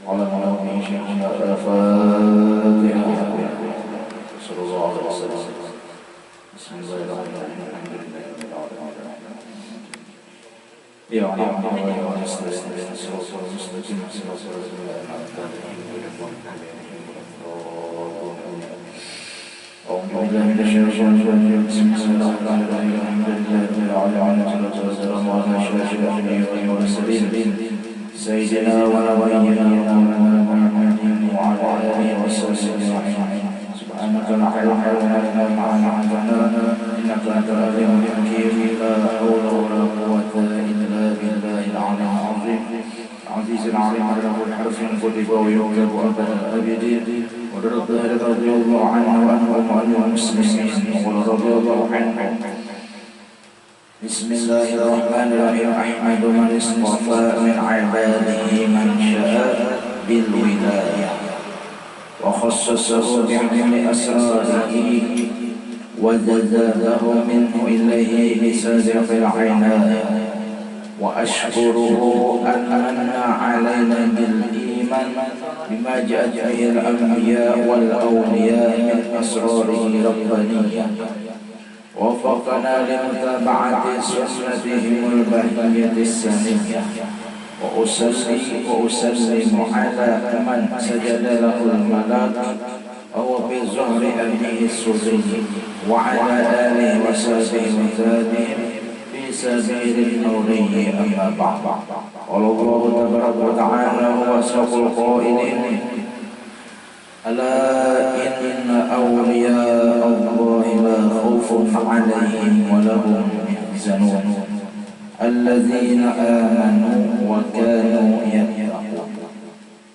على النبي شيخنا الفاتحة صلى الله عليه وسلم. بسم الله الرحمن الرحيم. يا عالم يا مستقيم صراط المستقيم صراط الذين أنعمت عليهم غير المغضوب عليهم ولا الضالين. أعوذ بالله من الشيطان الرجيم. بسم الله الرحمن الرحيم. الحمد لله رب العالمين والصلاة والسلام على أشرف الأنبياء والمرسلين سيدنا ونبينا ومولانا محمد وعلى آله وصحبه أجمعين. سبحانك لا علم لنا إلا ما علمتنا إنك أنت العليم الحكيم. لا حول ولا قوة إلا بالله العلي العظيم. عزيز العليم له الحرف كتب ويكتب أبدا الآبدين. ورد رضي الله عنه وعن المسلمين ورضي الله عنه. بسم الله الرحمن الرحيم. أحمد من اصطفى من عباده من شاء بالولاية وخصصه بعلم أسراره وزاده منه إليه بسابق العناية. وأشكره أن من علينا بالإيمان بما جاءت به الأنبياء والأولياء من أسراره ربانية. وفقنا لمتابعة سنتهم البهية السنية. وأسلم على من سجد له الملاك أو بظهر أبيه السري وعلى آله وصحبه وتابعين في سبيل النوري. أما بعد. قال الله تبارك وتعالى وأصدق القائلين ألا إن أولياء الله لا خوف عليهم ولا هم يحزنون الذين آمنوا وكانوا يتقون.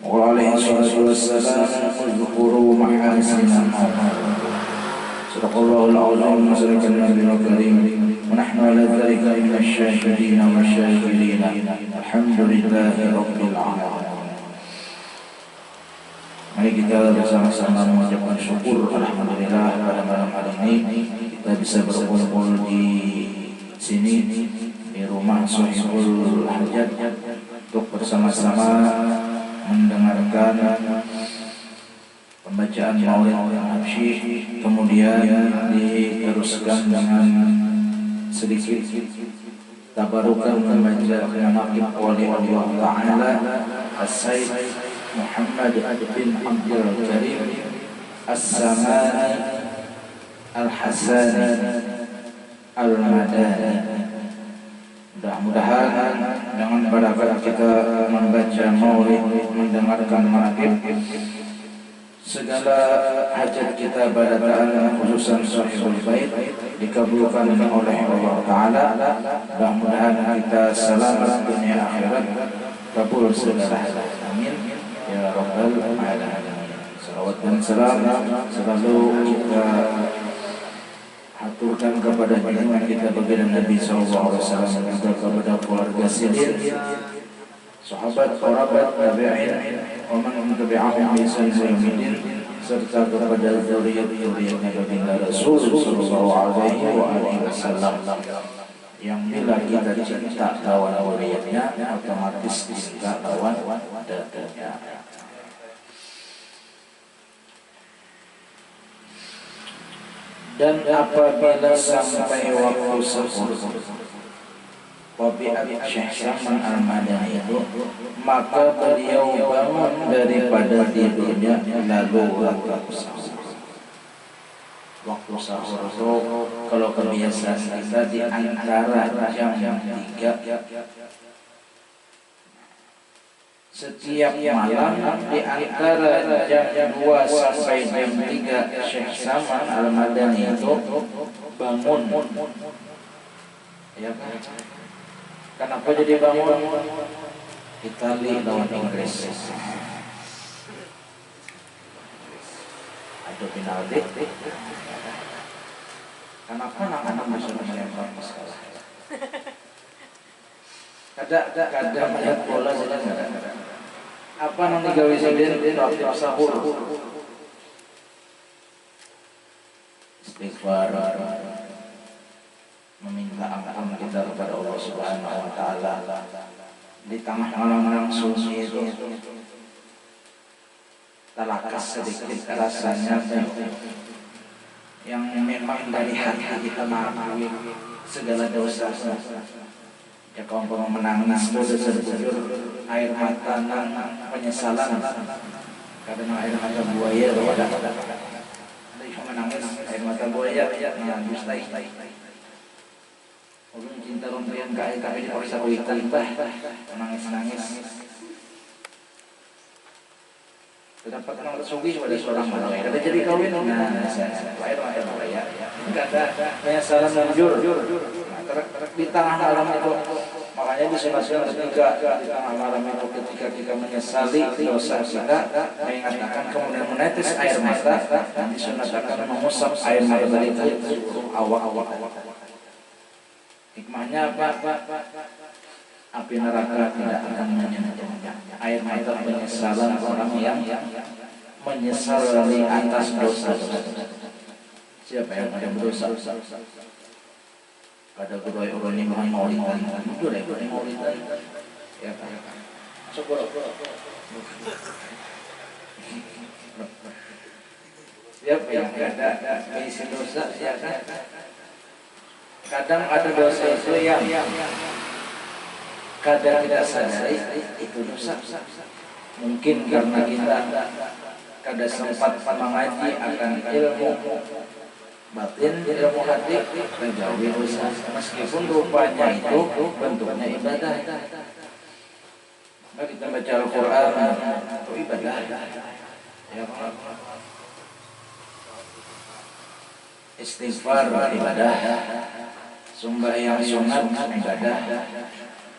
وعليه الصلاة والسلام اذكروا محاسن صدق الله العظيم وصدق النبي الكريم ونحن على ذلك من الشاهدين والشاكرين. الحمد لله رب العالمين. Mari kita bersama-sama mengucapkan syukur alhamdulillah pada malam hari ini kita bisa berkumpul di sini di rumah Sohibul Hajat untuk bersama-sama mendengarkan pembacaan Maulid Habsyi, kemudian diteruskan dengan sedikit tabarukan membaca manaqib wali Allah Ta'ala As-Sayyid Muhammad bin Abdul Karim As-Samani Al-Hasani Al-Madani. Mudah-mudahan dengan barakat kita membaca maulid, mendengarkan manaqib, segala hajat kita pada ta'ala khususan sahibul bait dikabulkan oleh Allah Ta'ala. Mudah-mudahan kita selamat dunia akhirat, kabul segala hajat. Amin ya rabbal alamin. Salawat dan salam selalu kita aturkan kepada junjungan kita baginda Nabi sallallahu alaihi wasallam dan kepada keluarga sidin, sahabat, kerabat, tabi'in, wa man tabi'ahum bi ihsan ila yaumil serta kepada zuriat-zuriatnya baginda Rasul sallallahu alaihi wasallam yang bila kita cinta lawan zuriatnya otomatis cinta lawan dadanya. Dan apabila sampai waktu sahur wabi'at Syekh Saman Al-Madani itu, maka beliau bangun daripada tidurnya lalu waktu sahur. Waktu sahur itu kalau kebiasaan kita di antara jam 3 setiap malam, di antara jam 2 sampai jam 3 Syekh Saman Al-Madani itu bangun. Ya kan? Kenapa jadi bangun? Itali lawan Inggris. Ada penalti. Kenapa anak-anak bisa menembak sekarang? Kada melihat bola saja enggak. Apa nang digawe siden waktu sahur? Istighfar, meminta ampun kita kepada Allah Subhanahu wa taala di tengah malam-malam sunyi itu. talakas sedikit rasanya yang memang dari hati kita mengakui segala dosa. Ya kaum menangis dosa bujur air mata dan penyesalan. Kadang air mata buaya ada yang menangis air mata buaya yang dustai. Ulun cinta rompian kaya kami dipaksa kuitan menangis-nangis. Terdapat orang tersugi pada seorang manusia. Ada jadi kawin, air mata buaya. Enggak ada penyesalan jujur. Di tengah malam itu, makanya disunatkan ketika di tengah malam itu ketika kita menyesali dosa kita, mengatakan kemudian menetes air mata dan disunatkan mengusap air mata dari awak. Hikmahnya apa? Api neraka tidak akan menyenangkan. Air mata penyesalan orang yang menyesal dari atas dosa. Siapa yang ada berdosa? Pada guru ini mau lihat, guru mau lihat. Ya Pak. Syukur. Siapa yang ada mengisi dosa? Siapa? Kadang ada dosa itu yang kadang tidak sadari itu dosa. Mungkin karena kita kadang sempat mengaji akan ilmu batin, ilmu hati, menjauhi dosa. Meskipun rupanya itu bentuknya ibadah. Maka kita baca Al-Quran itu ibadah. Ya, istighfar ibadah, sembahyang sunat ibadah.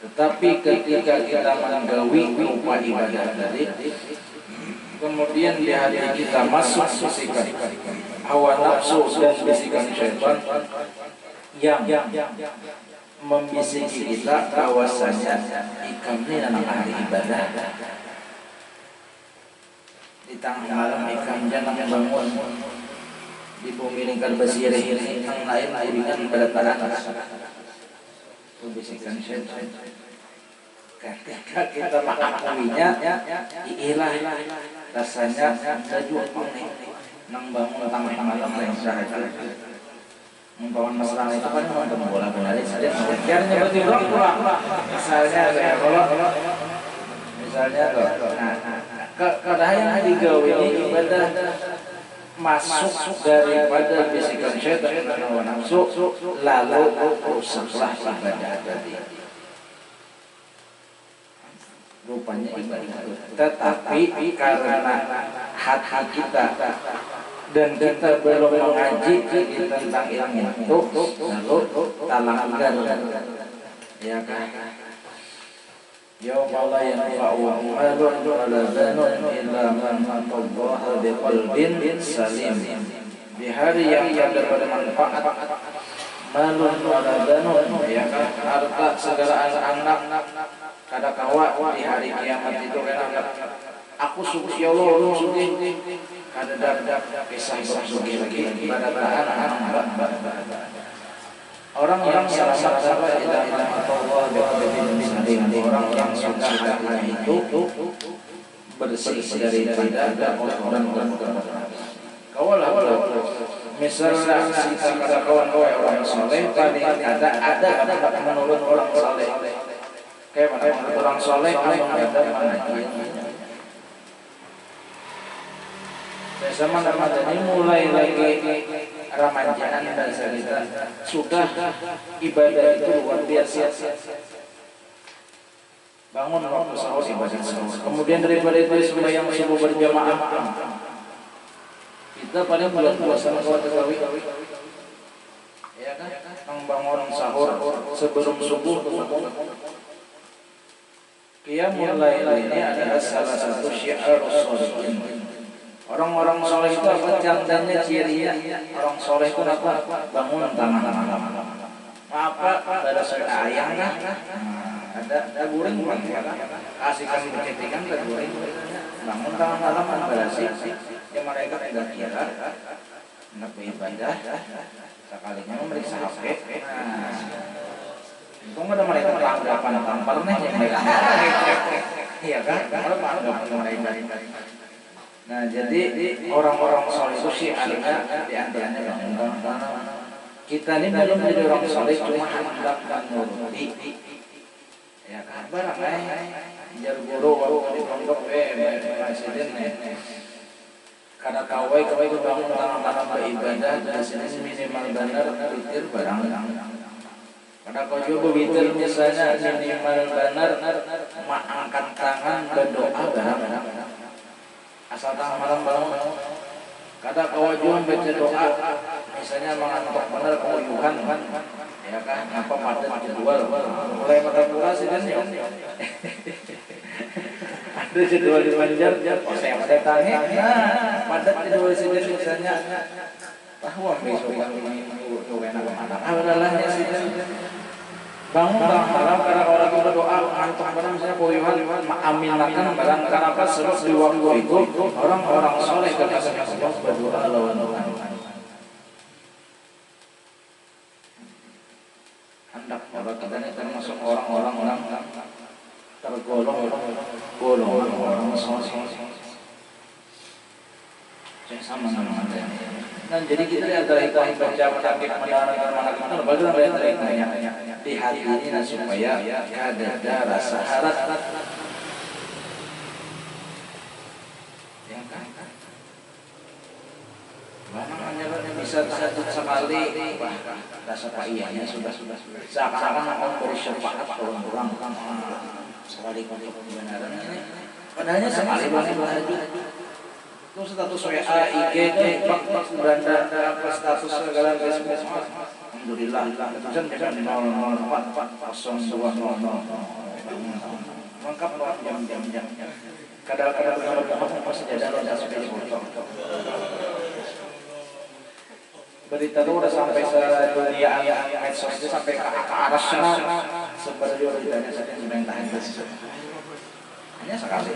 Tetapi ketika kita menggawi rupa ibadah tadi, kemudian di hati kita masuk bisikan hawa nafsu dan bisikan syaitan yang membisiki kita bahwasanya ikam ini anak ahli ibadah. Di tengah malam ikam jangan bangun di bumi lingkar basirah ini yang lain dengan pada tanah. Bisikan syaitan. Ketika kita mengakuinya, ilah rasanya sejuk nang bangun tengah malam yang sahaja. Membawa masalah itu kan untuk bola benar saja. Sejarahnya berarti pulang. Misalnya kadang digawe ini ibadah masuk daripada bisikan syaitan dan hawa nafsu lalu rusaklah ibadah tadi. Rupanya ibadah, tetapi karena hati kita dan kita belum mengaji tentang ilmu itu, lalu talangkan, ya kan? Yauma la yanfa'u malun wala banun illa man atallaha biqalbin salim. Di hari yang tidak bermanfaat malun wala banun, ya kan? Harta segala anak kada kawa di hari kiamat itu kan aku suci ya Allah, Allah suci kada dapat kisah bersuci lagi pada anak-anak orang yang selamat ila Allah biqalbin salim. Orang yang sudah hati itu bersih daripada orang-orang kawalah misalnya kita kada kawan-kawan orang soleh tadi ada menurut orang soleh. Kayak mana orang soleh ada pengajian. Sama Ramadan ini mulai lagi Ramadan dan cerita sudah ibadah itu luar biasa. Bangun waktu sahur ibadah sahur. Kemudian daripada itu sembahyang subuh berjamaah. Kita pada bulan puasa tarawih. Ya kan? Bangun sahur sebelum subuh. Qiyamul lail ini adalah salah satu syiar sholihin. Orang-orang soleh itu apa tandanya cirinya? Orang soleh itu apa? Bangun tengah malam. Apa? Ada ayam kan? Ada guring bukan? Kasihkan kecetikan ke guring. Bangun tengah malam kan berasih. Ya mereka tidak kira nak beribadah. Sekalinya memeriksa HP. Untung ada mereka pelanggapan tampar nih yang mereka. Iya kan? Kalau pelanggapan mereka. Nah jadi orang-orang soleh itu syiarnya diantaranya bang, kita ini belum jadi orang soleh cuma hendak menuruti, ya kan barang jar guru waktu di pondok presiden karena kawai itu bangun tangan beribadah dan sini minimal benar witir barang. Pada kau juga witir misalnya minimal benar angkat tangan berdoa barang. Asal tangan malam-malam. Kada kau juga baca doa misalnya mengantuk benar kemuyuhan ya kan apa padat jadwal mulai manipulasi dan ya. Ada jadwal di Banjar, saya pada tanya, padat jadwal sini misalnya, bahwa besok ini enak mana? Awalnya sih bangun malam karena orang itu berdoa antuk barang misalnya puyuhan mengaminkan barang karena apa sebab di waktu itu orang-orang soleh kekasih Allah berdoa lawan Tuhan. Hendak orang kita termasuk orang-orang tergolong orang soleh. Sama namanya. Dan jadi kita lihat dari baca takbir mendengar kita bagaimana tanya di hati ini supaya ada rasa harap. Yang kan? Mana hanya bisa tahajud sekali, rasa paiyahnya sudah. Seakan-akan memberi syafaat orang-orang sekali kebenaran ini. Padahal sekali tahajud. Itu status WA, IG, bak beranda apa status segala Facebook. Alhamdulillah. Tulisan bisa 0044020. Lengkap jam. Kadang-kadang kalau pasti ada seperti itu. Berita itu udah sampai sedunia medsos itu sampai ke arah sana. Seperti beritanya saja sudah yang tahan hanya sekali.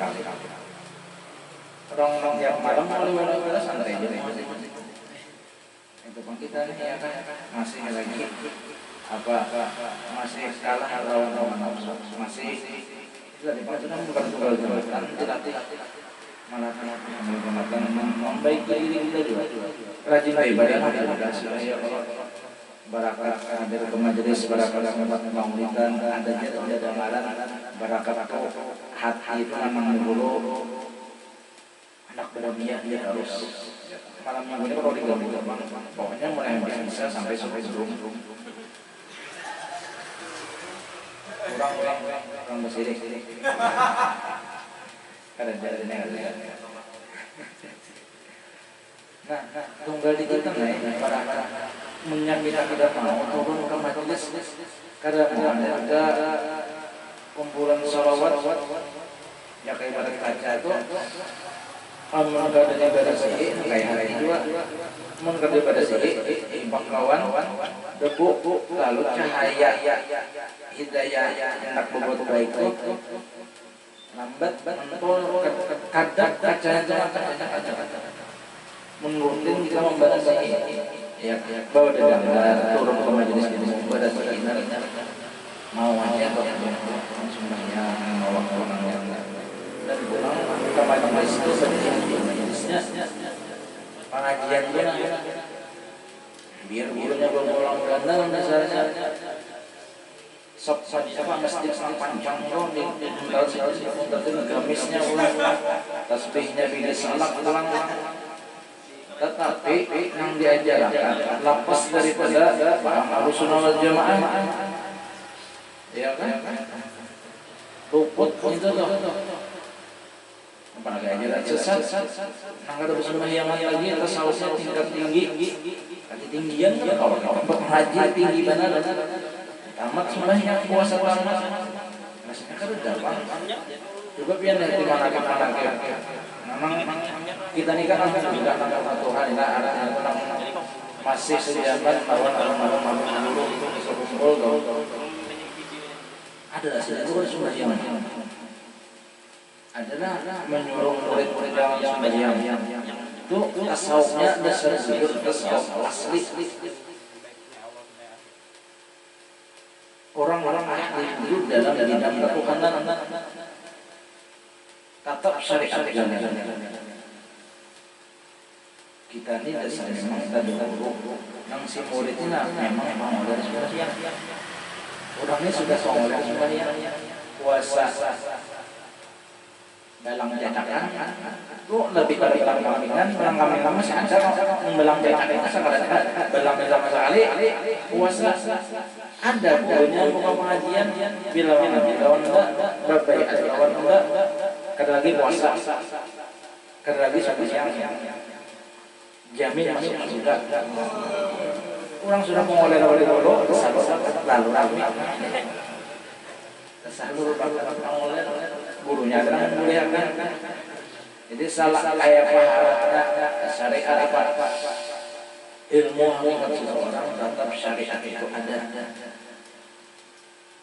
Orang yang malam mulai santai aja nih. Itu pun kita nih ya kan masih lagi masih kalah lawan masih itu tadi pasti bukan tunggal jabatan dilatih malah membaiki diri kita juga rajin ibadah supaya barakah hadir ke majelis barakah tempat maulidan ada jadwal barakah hati itu memang dulu anak beranian dia harus malam minggu ini kalau digabung pokoknya mulai bisa sampai sebelum orang bersirik ada jalannya nah tunggal di kita para menyakiti tidak mau turun ke majelis karena ada kumpulan sholawat yang kayak pada kaca itu amun kada ibadah sih kayak hari juga amun kada ibadah sih kawan debu lalu cahaya hidayah hendak berbuat baik lambat mentul kadang kacanya mengurutin kita membaca sih ya bawa dari turun ke majelis ini ibadah sih mau aja kok sembahyang mau orangnya dan pulang ke majelis itu majelisnya pengajian biar gurunya pulang gandang misalnya apa masjid panjang dong di gamisnya ulang tasbihnya bila salak ulang tetapi yang diajarkan lepas daripada paham Ahlussunnah wal Jamaah ya kan luput itu tuh apalagi ajaran sesat nang ada sembahyangan lagi tasawufnya tingkat tinggi lagi tinggian kan kalau haji tinggi benar tamat sembahyang puasa tamat maksudnya kan udah juga pian dari mana memang kita ini kan alhamdulillah nama Tuhan ada masih sediakan lawan malam dulu kumpul ada itu sembahyang adalah menyuruh murid-murid yang sembahyang itu tasawufnya dasar zikir tasawuf asli orang-orang ahli itu dalam bidang ketuhanan tatap syariat kita ini dasar memang tadi guru yang si muridnya memang dari sembahyang orangnya sudah sholat sembahyang puasa dalam cetakan lu lebih dari kambingan belang kambingan masih ada belang cetakan sekarang belang sama sekali puasa ada gurunya buka pengajian bila lawan enggak berbaikat lawan enggak kada lagi puasa kada lagi sembahyang jamin masuk surga orang sudah mengoler dulu lalu rame tersalur mengoler gurunya kadang memuliakan jadi salah kayak syariat apa ilmu hakikat seseorang tetap syariat itu ada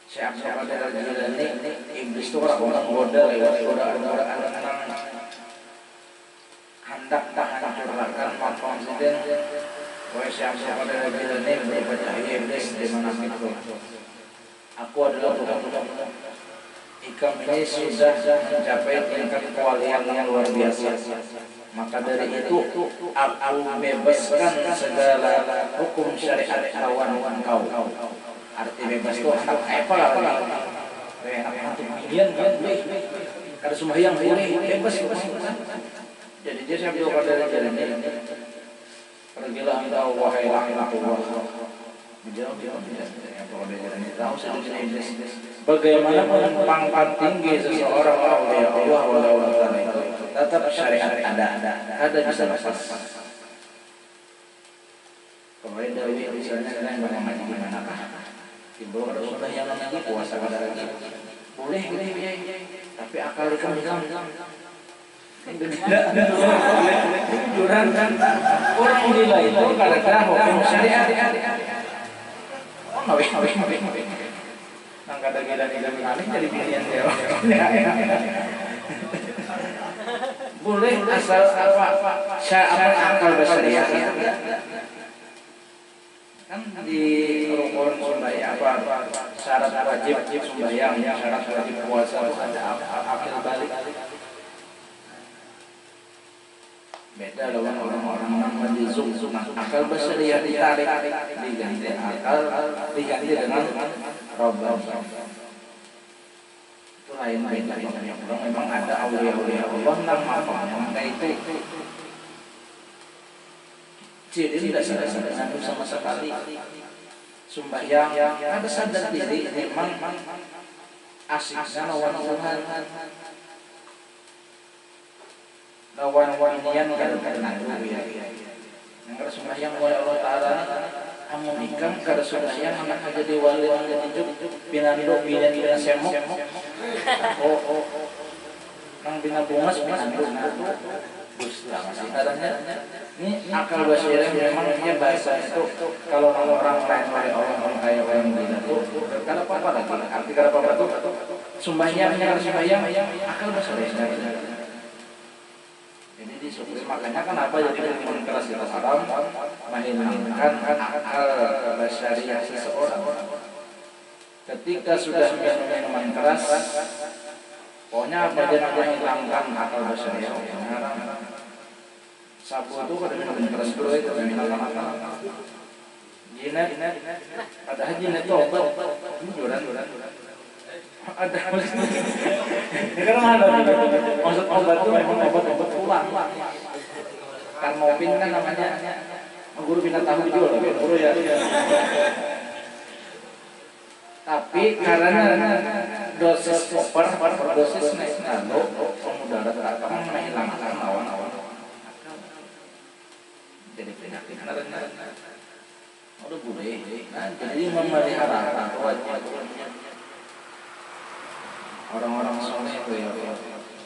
siapa pada jalan ini iblis itu orang goda lewat godaan hendak menghancurkan makam presiden oleh siapa pada jalan ini berbaca iblis di mana itu aku adalah Tuhan ikam ini sudah mencapai tingkat kewalian yang luar biasa maka dari itu aku bebaskan segala hukum syariat lawan kau arti bebas itu apa kemudian kada sembahyang boleh bebas jadi dia sampai pada jalan ini pergilah engkau wahai laknatullah menjauh tahu saja iblis bagaimana pangkat tinggi seseorang oleh Allah walau itu tetap syariat ada bisa lepas kemarin Dewi misalnya saya mengaji gimana timbul ada sudah yang lagi puasa kada lagi boleh tapi akal kamu hilang juran orang gila itu kada tahu hukum syariat ngawih nang kada gila aneh jadi pilihan dia boleh asal apa akal bersyariat kan di rukun sembahyang apa syarat wajib sembahyang syarat wajib puasa ada akil balik beda lawan orang-orang yang menzum akal bersyariat ditarik diganti akal diganti dengan robbal itu lain beda orang memang ada aulia Allah namanya maka itu jadi tidak sadar sama sekali sembahyang ada sadar diri memang asiknya lawan Tuhan lawan nian kada menang ya yang kada sembahyang oleh Allah Ta'ala amun ikam kada sembahyang anak jadi wali jadi juk pinando bina semok nang bina bungas pinando Gusta masih kadangnya ini akal basirah memangnya bahasa itu kalau orang lain oleh orang kaya orang gila itu kada apa-apa lagi arti kada apa-apa itu sembahyangnya akal basirah jadi disukui makanya kenapa jadi minuman keras itu haram menghilangkan akal basirah seseorang ketika sudah minum minuman keras pokoknya apa dia menghilangkan akal basirah haram. Sabu itu kada minum keras dulu itu menghilangkan akal. Jinet, padahal jinet itu obat, ini juran. Ada karena ada maksud obat itu memang obat pulang. Karmopin kan namanya, guru bina tahu juga, guru ya. Tapi karena dosis dosis naik nano, pemudara akan menghilangkan awan-awan. Jadi penyakit udah boleh jadi memelihara orang-orang soleh itu ya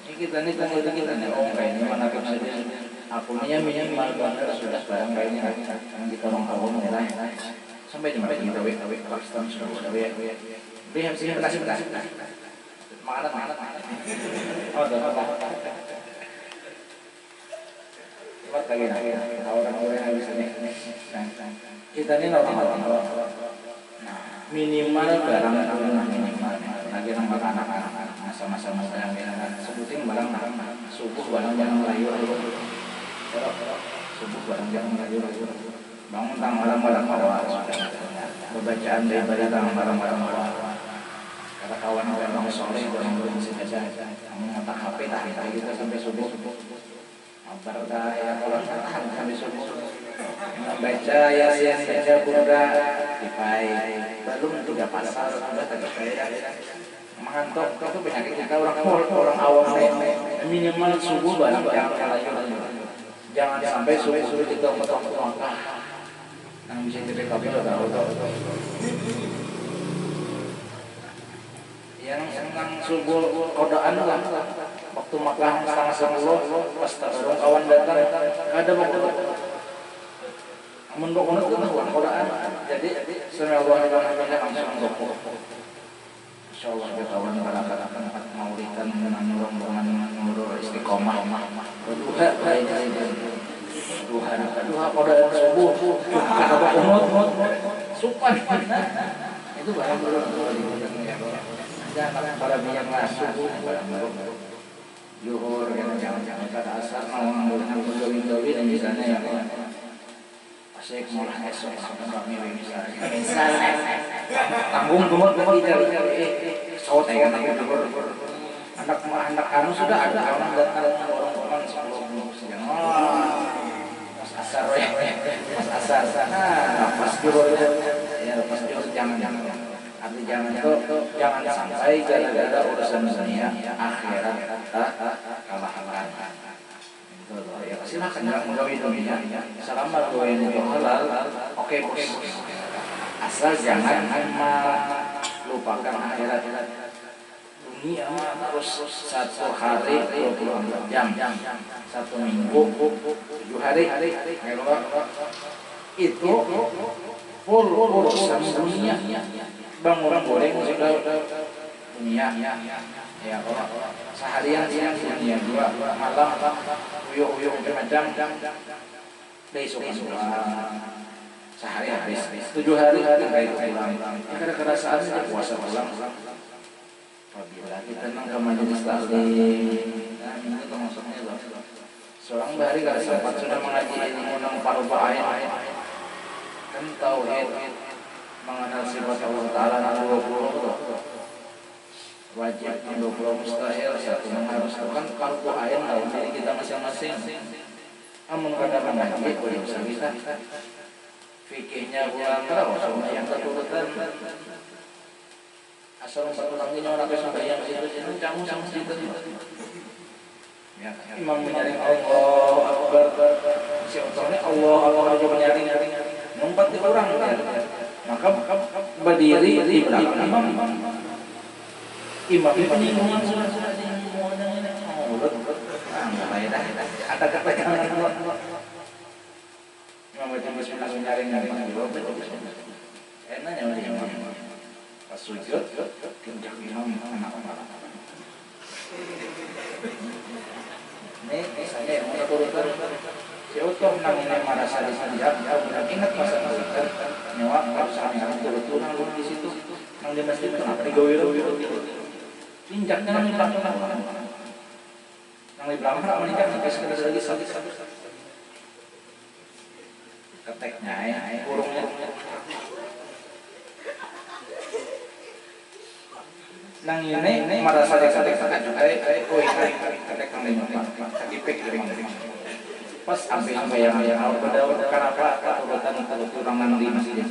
ini kita nih ini mana saja akunnya minimal benar sudah barang kayaknya yang kita mau menilai sampai di mana kita Pakistan sudah beli habis ini kasih mana oh buat lagi orang-orang yang bisa nih kita ini orang minimal barang minimal lagi nang anak-anak masa-masa muda yang sebutin barang subuh barang layu subuh bareng jam rajur bangun tang malam-malam awal bacaan daripada tang malam-malam awal kata kawan-kawan orang soleh orang bersih saja mengotak HP tahan kita sampai subuh baru dah ya kalau tahan sampai subuh baca yasin baca burda dipai belum juga pasal sudah tak saya mengantuk itu penyakit kita orang awam minimal subuh barang jangan sampai subuh kita potong-potong yang bisa jadi kabel tahu yang senang subuh kodaan lah waktu makan setengah 10 pas orang kawan datang ada mendok-mendok itu kodaan jadi semua orang langsung rokok insyaallah ya kawan akan maulidan dengan nurul istiqomah duha kodaan subuh kata umut supan itu barang jangan para biang subuh Zuhur jangan pada asar mau ngambil dawin dan misalnya ya asyik mulai esok sampai misalnya tanggung tidak sawat ya anak anu sudah ada orang datang orang sebelum siang pas asar ya pas asar pas zuhur ya pas zuhur jangan arti jangan sampai gara-gara urusan dunia akhirat kalah ya silakan menggawi dunia selama doain itu halal oke bos asal jangan lupakan akhirat dunia terus satu hari 24 jam satu minggu 7 hari itu full urusan dunia bang orang boleh sudah dunia ya kalau seharian siang dunia dua malam uyuh macam besok sehari habis 7 hari kayak pulang karena kerasaan saja puasa pulang apabila kita nang ke majelis taklim ini termasuknya loh seorang bahari kalau sempat sudah mengaji ilmu nang paruh ain kan tauhid mengenal sifat Allah Ta'ala 20 wajib 20 mustahil satu yang harus kan fardu ain dalam diri kita masing-masing amun kadang ngaji boleh usah kita fikihnya ulang terus yang keturutan asal ulang-ulangnya orang kesambayang itu camu sama situ imam menyaring Allah Akbar si utamanya Allah aja menyaring numpat di orang maka berdiri di belakang imam penyinggungan surat yang mulut ada ketegangan imam baca bismillah menyaring enaknya imam pas sujud tinjak imam anak ini saya yang menurutkan si Utoh namanya merasa disanjak ingat masa kita nyawa harus kami betul-betul nang di situ nang di masjid kenapa digawiro tinjaknya nang di belakang nang di belakang menikah sampai sekedar lagi sakit keteknya burungnya nang ini merasa ketek juga ketek nang di belakang sakit pek pas sampai yang berdaun kenapa keturutan keturunan di masjid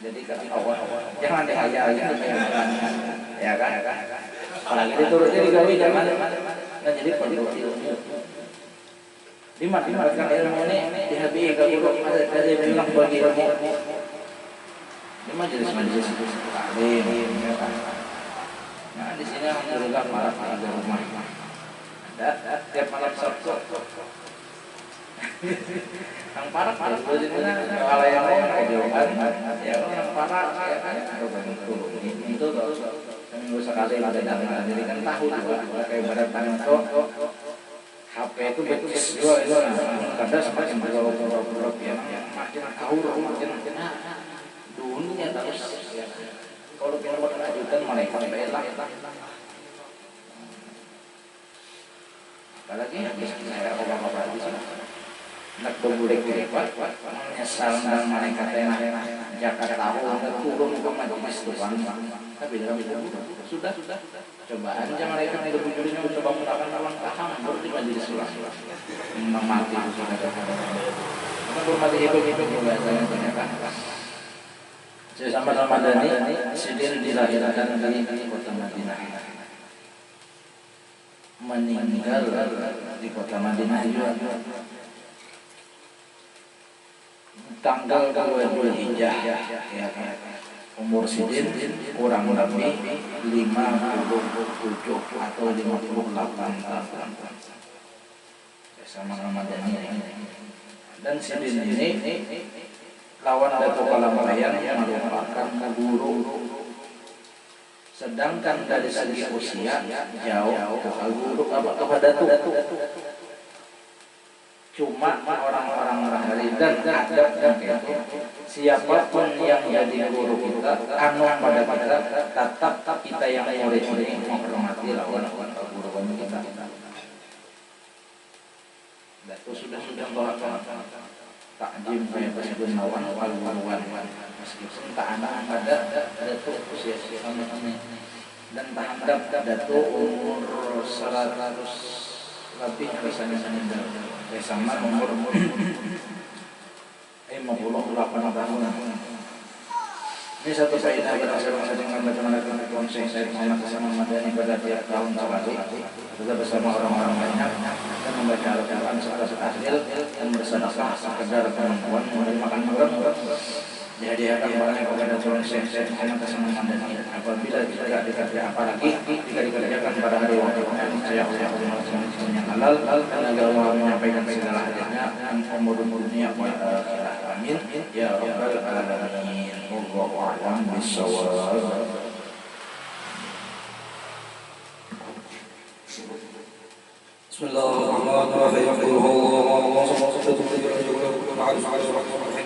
jadi kata Allah jangan dihayal ya kan apalagi diturutnya digawi jangan dan jadi perlu ilmu di mana kan ilmu ini dihabi kalau ada bilang bagi ilmu di majelis taklim ya kan nah di sini alhamdulillah para rumah ada tiap malam Sabtu yang parah itu kalau yang yang parah itu seminggu sekali ada datang jadi kan tahu juga kayak barang itu HP itu betus dua kadang semakin berapa yang makin tahu makin dunia terus kalau kita mau lanjutkan malaikat belah apalagi habis saya apa di sini nak boleh kulipat menyesal dan mereka tenah Jakarta turun ke majelis Tuhan tapi dalam itu sudah cobaan jangan mereka hidup jujurnya coba menggunakan lawan paham di majelis Tuhan memati sudah kita hormati hidup juga saya tanyakan saya sama Ramadhani Sidin dilahirkan di kota Madinah meninggal di kota Madinah juga tanggal 22 Hijjah ya, umur Sidin kurang lebih 57 atau 58 tahun sama Ramadhani dan Sidin ini lawan Dato' Palangkaraya yang merupakan guru sedangkan dari segi usia jauh guru kepada Dato' cuma orang-orang rahari dan adab yang itu siapapun yang jadi guru kita anu pada kita tetap kita yang murid ini menghormati lawan guru kita. Dato' sudah bawa takjim kayak presiden lawan wal-walwan meskipun tak anak ada Dato' usia sama dan tahandap Dato' umur 100 lebih rasanya meninggal sama umur 58 tahun. Ini satu faedah berdasarkan dengan bacaan konsep Said Muhammad Hasan Madani pada tiap tahun sekali kita bersama orang-orang banyak dan membaca Al-Quran serta tahlil dan bersedekah sekedar kemampuan makan malam dihadiahkan banyak kepada konsep Said Muhammad Hasan Madani apabila jika dikasih apalagi jika dikerjakan pada hari waktunya saya yang halal dan agar Allah menyampaikan segala hajatnya dan umur dunia pada amin ya rabbal alamin. Wallahu a'lam bishawab. Bismillahirrahmanirrahim. Bismillahirrahmanirrahim.